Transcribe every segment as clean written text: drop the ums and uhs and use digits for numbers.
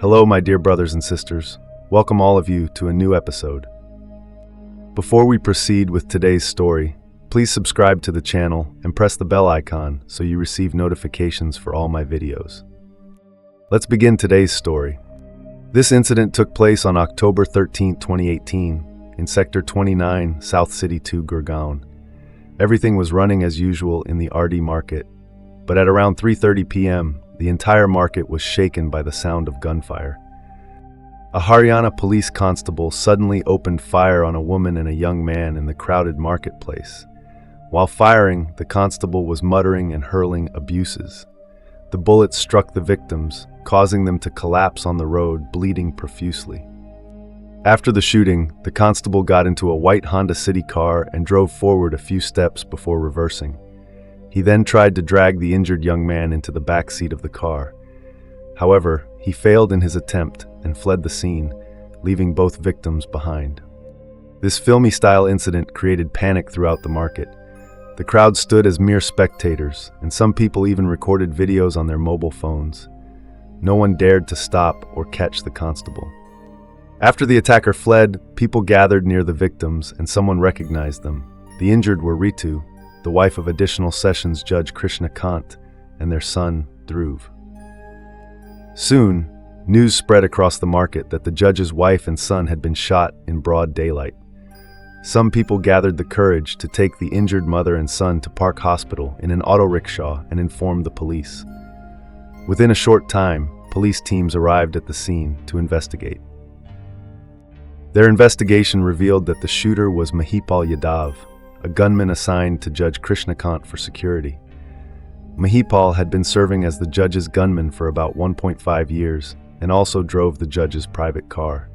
Hello, my dear brothers and sisters. Welcome all of you to a new episode. Before we proceed with today's story, please subscribe to the channel and press the bell icon so you receive notifications for all my videos. Let's begin today's story. This incident took place on October 13, 2018, in Sector 29, South City 2, Gurgaon. Everything was running as usual in the RD market, but at around 3:30 p.m., the entire market was shaken by the sound of gunfire. A Haryana police constable suddenly opened fire on a woman and a young man in the crowded marketplace. While firing, the constable was muttering and hurling abuses. The bullets struck the victims, causing them to collapse on the road, bleeding profusely. After the shooting, the constable got into a white Honda City car and drove forward a few steps before reversing. He then tried to drag the injured young man into the back seat of the car. However, he failed in his attempt and fled the scene, leaving both victims behind. This filmy-style incident created panic throughout the market. The crowd stood as mere spectators, and some people even recorded videos on their mobile phones. No one dared to stop or catch the constable. After the attacker fled, people gathered near the victims and someone recognized them. The injured were Ritu, the wife of Additional Sessions Judge Krishna Kant, and their son, Dhruv. Soon, news spread across the market that the judge's wife and son had been shot in broad daylight. Some people gathered the courage to take the injured mother and son to Park Hospital in an auto rickshaw and informed the police. Within a short time, police teams arrived at the scene to investigate. Their investigation revealed that the shooter was Mahipal Yadav, a gunman assigned to Judge Krishna Kant for security. Mahipal had been serving as the judge's gunman for about 1.5 years and also drove the judge's private car.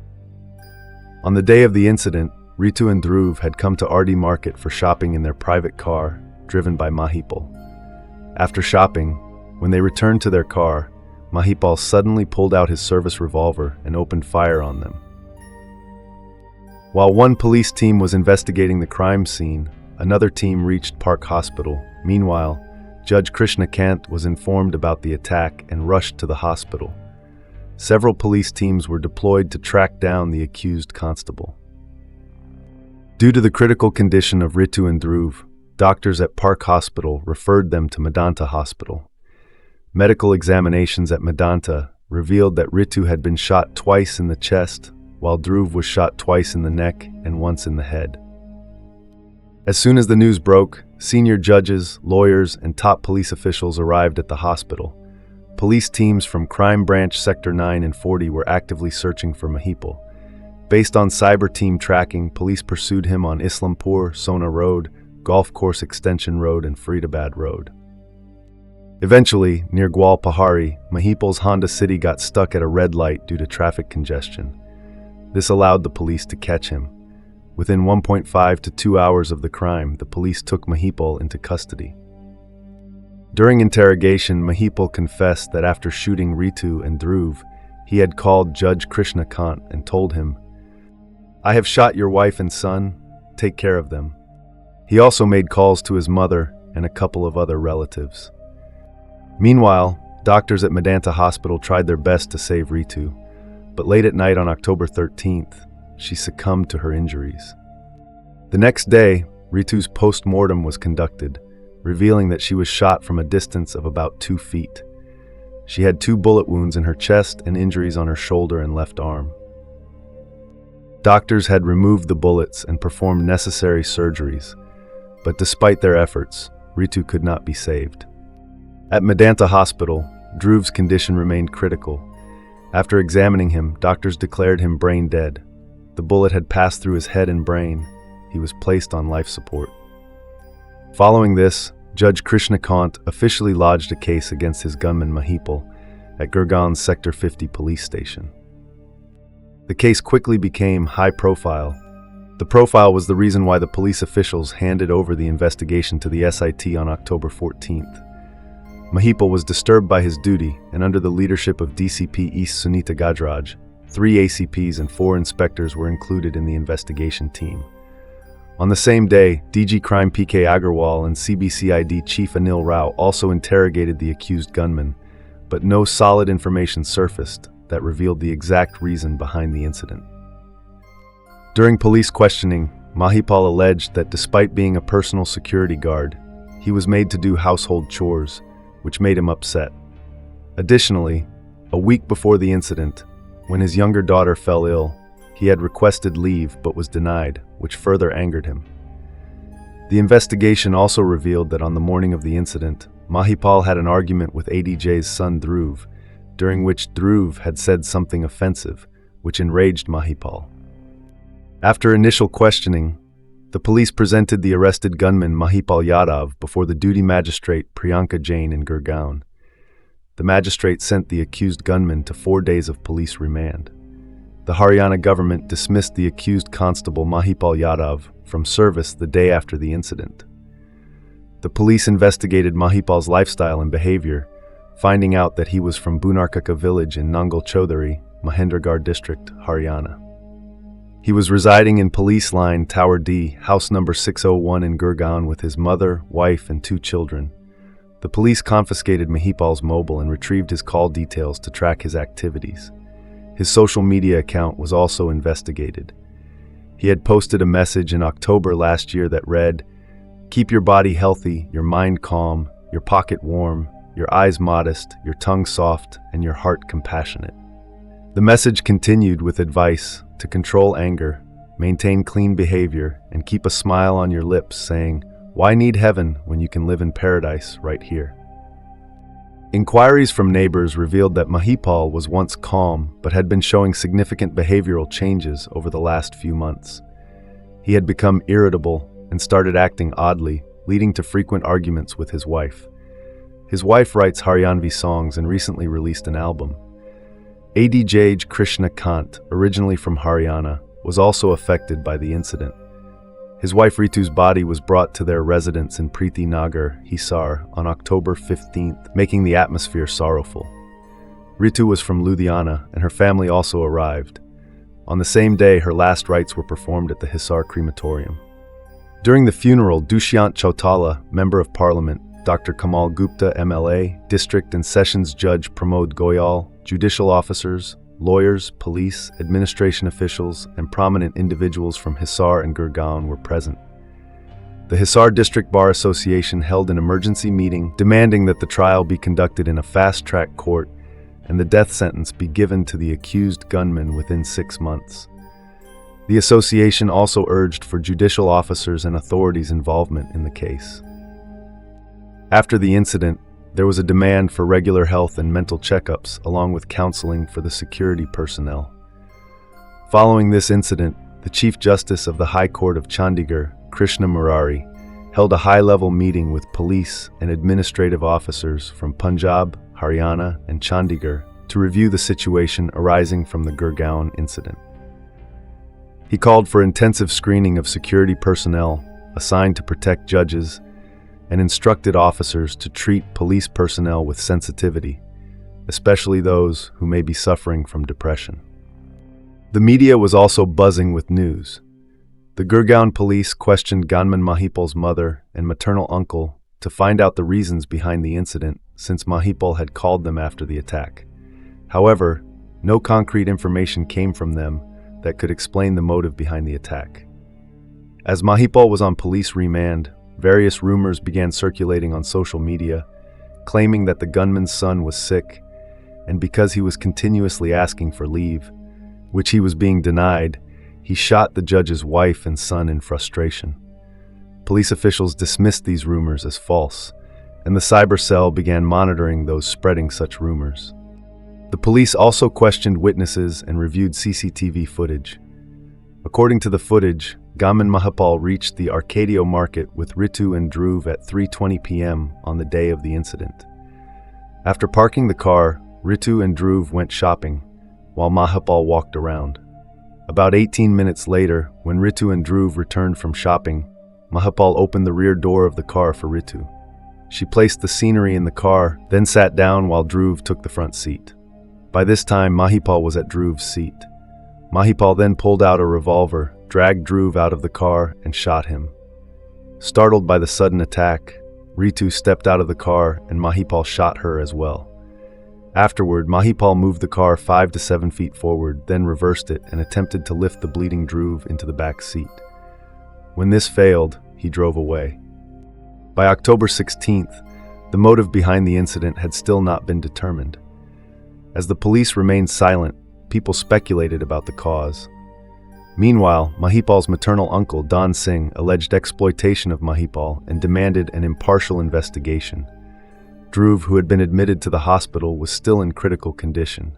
On the day of the incident, Ritu and Dhruv had come to RD Market for shopping in their private car, driven by Mahipal. After shopping, when they returned to their car, Mahipal suddenly pulled out his service revolver and opened fire on them. While one police team was investigating the crime scene, another team reached Park Hospital. Meanwhile, Judge Krishna Kant was informed about the attack and rushed to the hospital. Several police teams were deployed to track down the accused constable. Due to the critical condition of Ritu and Dhruv, doctors at Park Hospital referred them to Medanta Hospital. Medical examinations at Medanta revealed that Ritu had been shot twice in the chest, while Dhruv was shot twice in the neck and once in the head. As soon as the news broke, senior judges, lawyers, and top police officials arrived at the hospital. Police teams from Crime Branch Sector 9 and 40 were actively searching for Mahipal. Based on cyber team tracking, police pursued him on Islampur, Sona Road, Golf Course Extension Road, and Faridabad Road. Eventually, near Gwal Pahari, Mahipal's Honda City got stuck at a red light due to traffic congestion. This allowed the police to catch him. Within 1.5 to 2 hours of the crime, the police took Mahipal into custody. During interrogation, Mahipal confessed that after shooting Ritu and Dhruv, he had called Judge Krishna Kant and told him, "I have shot your wife and son, take care of them." He also made calls to his mother and a couple of other relatives. Meanwhile, doctors at Medanta Hospital tried their best to save Ritu, but late at night on October 13th, she succumbed to her injuries. The next day, Ritu's post-mortem was conducted, revealing that she was shot from a distance of about 2 feet. She had 2 bullet wounds in her chest and injuries on her shoulder and left arm. Doctors had removed the bullets and performed necessary surgeries, but despite their efforts, Ritu could not be saved. At Medanta Hospital, Dhruv's condition remained critical. After examining him, doctors declared him brain dead. The bullet had passed through his head and brain. He was placed on life support. Following this, Judge Krishna Kant officially lodged a case against his gunman Mahipal at Gurgaon's Sector 50 police station. The case quickly became high profile. The profile was the reason why the police officials handed over the investigation to the SIT on October 14th. Mahipal was disturbed by his duty, and under the leadership of DCP East Sunita Gajraj, 3 ACPs and 4 inspectors were included in the investigation team. On the same day, DG Crime PK Agarwal and CBCID Chief Anil Rao also interrogated the accused gunman, but no solid information surfaced, that revealed the exact reason behind the incident. During police questioning, Mahipal alleged that despite being a personal security guard, he was made to do household chores, which made him upset. Additionally, a week before the incident, when his younger daughter fell ill, he had requested leave but was denied, which further angered him. The investigation also revealed that on the morning of the incident, Mahipal had an argument with ADJ's son Dhruv, during which Dhruv had said something offensive, which enraged Mahipal. After initial questioning, the police presented the arrested gunman Mahipal Yadav before the duty magistrate Priyanka Jain in Gurgaon. The magistrate sent the accused gunman to 4 days of police remand. The Haryana government dismissed the accused constable Mahipal Yadav from service the day after the incident. The police investigated Mahipal's lifestyle and behavior, finding out that he was from Bunarkaka village in Nangal Chaudhary, Mahendragarh district, Haryana. He was residing in Police Line Tower D, house number 601 in Gurgaon with his mother, wife, and 2 children. The police confiscated Mahipal's mobile and retrieved his call details to track his activities. His social media account was also investigated. He had posted a message in October last year that read, "Keep your body healthy, your mind calm, your pocket warm, your eyes modest, your tongue soft, and your heart compassionate." The message continued with advice to control anger, maintain clean behavior, and keep a smile on your lips, saying, "Why need heaven when you can live in paradise right here?" Inquiries from neighbors revealed that Mahipal was once calm but had been showing significant behavioral changes over the last few months. He had become irritable and started acting oddly, leading to frequent arguments with his wife. His wife writes Haryanvi songs and recently released an album. ADJ Krishna Kant, originally from Haryana, was also affected by the incident. His wife Ritu's body was brought to their residence in Preeti Nagar, Hisar, on October 15th, making the atmosphere sorrowful. Ritu was from Ludhiana, and her family also arrived. On the same day, her last rites were performed at the Hisar crematorium. During the funeral, Dushyant Chautala, Member of Parliament, Dr. Kamal Gupta, MLA, District and Sessions Judge Pramod Goyal, judicial officers, lawyers, police, administration officials, and prominent individuals from Hisar and Gurgaon were present. The Hisar District Bar Association held an emergency meeting demanding that the trial be conducted in a fast-track court and the death sentence be given to the accused gunman within 6 months. The association also urged for judicial officers and authorities' involvement in the case. After the incident, there was a demand for regular health and mental checkups, along with counseling for the security personnel. Following this incident, the Chief Justice of the High Court of Chandigarh, Krishna held a high-level meeting with police and administrative officers from Punjab, Haryana, and Chandigarh to review the situation arising from the Gurgaon incident. He called for intensive screening of security personnel assigned to protect judges and instructed officers to treat police personnel with sensitivity, especially those who may be suffering from depression. The media was also buzzing with news. The Gurgaon police questioned gunman Mahipal's mother and maternal uncle to find out the reasons behind the incident, since Mahipal had called them after the attack. However, no concrete information came from them that could explain the motive behind the attack. As Mahipal was on police remand, various rumors began circulating on social media, claiming that the gunman's son was sick, and because he was continuously asking for leave, which he was being denied, he shot the judge's wife and son in frustration. Police officials dismissed these rumors as false, and the cyber cell began monitoring those spreading such rumors. The police also questioned witnesses and reviewed CCTV footage. According to the footage, gunman Mahipal reached the Arcadio market with Ritu and Dhruv at 3:20 p.m. on the day of the incident. After parking the car, Ritu and Dhruv went shopping, while Mahipal walked around. About 18 minutes later, when Ritu and Dhruv returned from shopping, Mahipal opened the rear door of the car for Ritu. She placed the scenery in the car, then sat down while Dhruv took the front seat. By this time, Mahipal was at Dhruv's seat. Mahipal then pulled out a revolver, dragged Dhruv out of the car, and shot him. Startled by the sudden attack, Ritu stepped out of the car and Mahipal shot her as well. Afterward, Mahipal moved the car 5 to 7 feet forward, then reversed it and attempted to lift the bleeding Dhruv into the back seat. When this failed, he drove away. By October 16th, the motive behind the incident had still not been determined. As the police remained silent, people speculated about the cause. Meanwhile, Mahipal's maternal uncle, Don Singh, alleged exploitation of Mahipal and demanded an impartial investigation. Dhruv, who had been admitted to the hospital, was still in critical condition.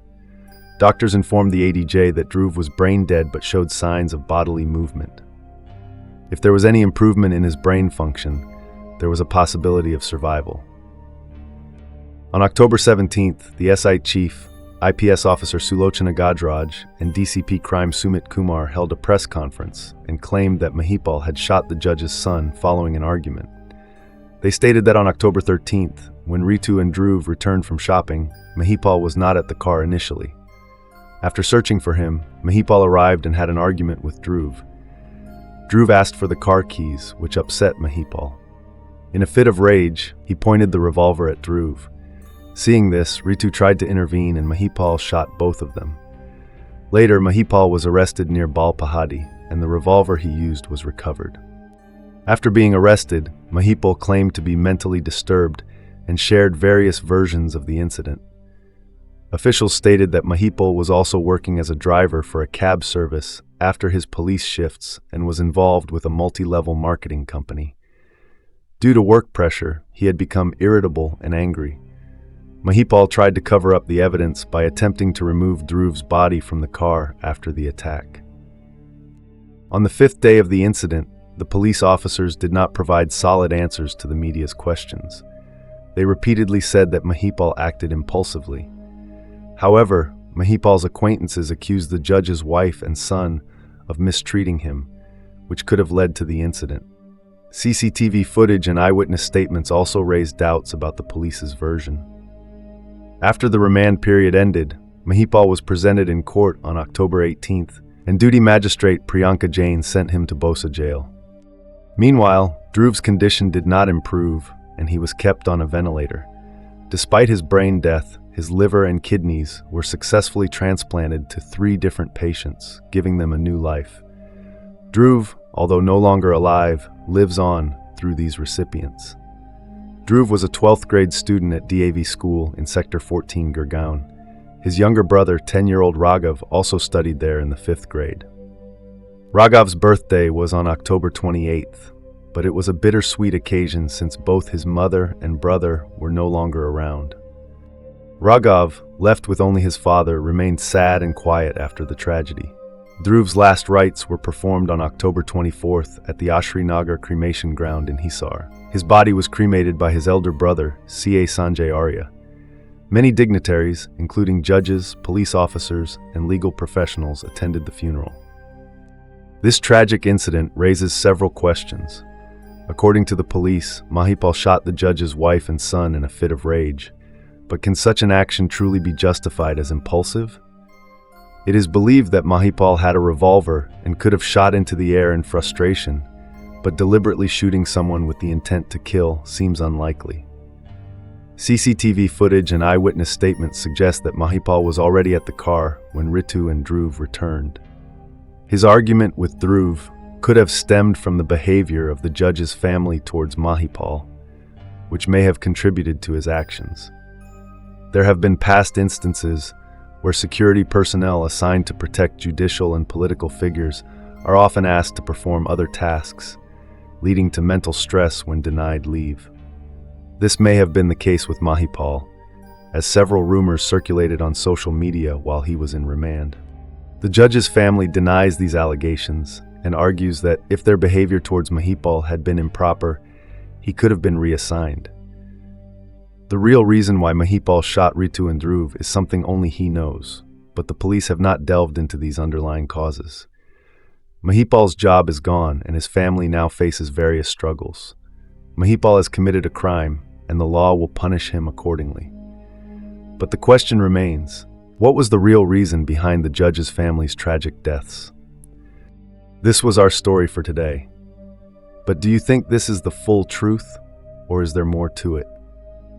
Doctors informed the ADJ that Dhruv was brain dead but showed signs of bodily movement. If there was any improvement in his brain function, there was a possibility of survival. On October 17th, the SI chief, IPS officer Sulochana Gajraj, and DCP crime Sumit Kumar held a press conference and claimed that Mahipal had shot the judge's son following an argument. They stated that on October 13th, when Ritu and Dhruv returned from shopping, Mahipal was not at the car initially. After searching for him, Mahipal arrived and had an argument with Dhruv. Dhruv asked for the car keys, which upset Mahipal. In a fit of rage, he pointed the revolver at Dhruv. Seeing this, Ritu tried to intervene and Mahipal shot both of them. Later, Mahipal was arrested near Balpahadi, and the revolver he used was recovered. After being arrested, Mahipal claimed to be mentally disturbed and shared various versions of the incident. Officials stated that Mahipal was also working as a driver for a cab service after his police shifts and was involved with a multi-level marketing company. Due to work pressure, he had become irritable and angry. Mahipal tried to cover up the evidence by attempting to remove Dhruv's body from the car after the attack. On the 5th day of the incident, the police officers did not provide solid answers to the media's questions. They repeatedly said that Mahipal acted impulsively. However, Mahipal's acquaintances accused the judge's wife and son of mistreating him, which could have led to the incident. CCTV footage and eyewitness statements also raised doubts about the police's version. After the remand period ended, Mahipal was presented in court on October 18th, and duty magistrate Priyanka Jain sent him to Bosa jail. Meanwhile, Dhruv's condition did not improve, and he was kept on a ventilator. Despite his brain death, his liver and kidneys were successfully transplanted to 3 different patients, giving them a new life. Dhruv, although no longer alive, lives on through these recipients. Dhruv was a 12th grade student at DAV school in Sector 14, Gurgaon. His younger brother, 10-year-old Raghav, also studied there in the 5th grade. Raghav's birthday was on October 28th, but it was a bittersweet occasion since both his mother and brother were no longer around. Raghav, left with only his father, remained sad and quiet after the tragedy. Dhruv's last rites were performed on October 24th at the Ashri Nagar cremation ground in Hisar. His body was cremated by his elder brother, C.A. Sanjay Arya. Many dignitaries, including judges, police officers, and legal professionals, attended the funeral. This tragic incident raises several questions. According to the police, Mahipal shot the judge's wife and son in a fit of rage. But can such an action truly be justified as impulsive? It is believed that Mahipal had a revolver and could have shot into the air in frustration, but deliberately shooting someone with the intent to kill seems unlikely. CCTV footage and eyewitness statements suggest that Mahipal was already at the car when Ritu and Dhruv returned. His argument with Dhruv could have stemmed from the behavior of the judge's family towards Mahipal, which may have contributed to his actions. There have been past instances where security personnel assigned to protect judicial and political figures are often asked to perform other tasks, leading to mental stress when denied leave. This may have been the case with Mahipal, as several rumors circulated on social media while he was in remand. The judge's family denies these allegations and argues that if their behavior towards Mahipal had been improper, he could have been reassigned. The real reason why Mahipal shot Ritu and Dhruv is something only he knows, but the police have not delved into these underlying causes. Mahipal's job is gone and his family now faces various struggles. Mahipal has committed a crime and the law will punish him accordingly. But the question remains, what was the real reason behind the judge's family's tragic deaths? This was our story for today. But do you think this is the full truth, or is there more to it?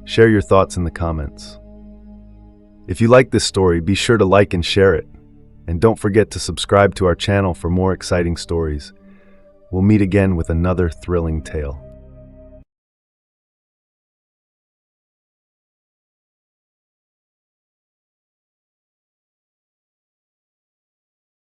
Share your thoughts in the comments. If you like this story, be sure to like and share it. And don't forget to subscribe to our channel for more exciting stories. We'll meet again with another thrilling tale.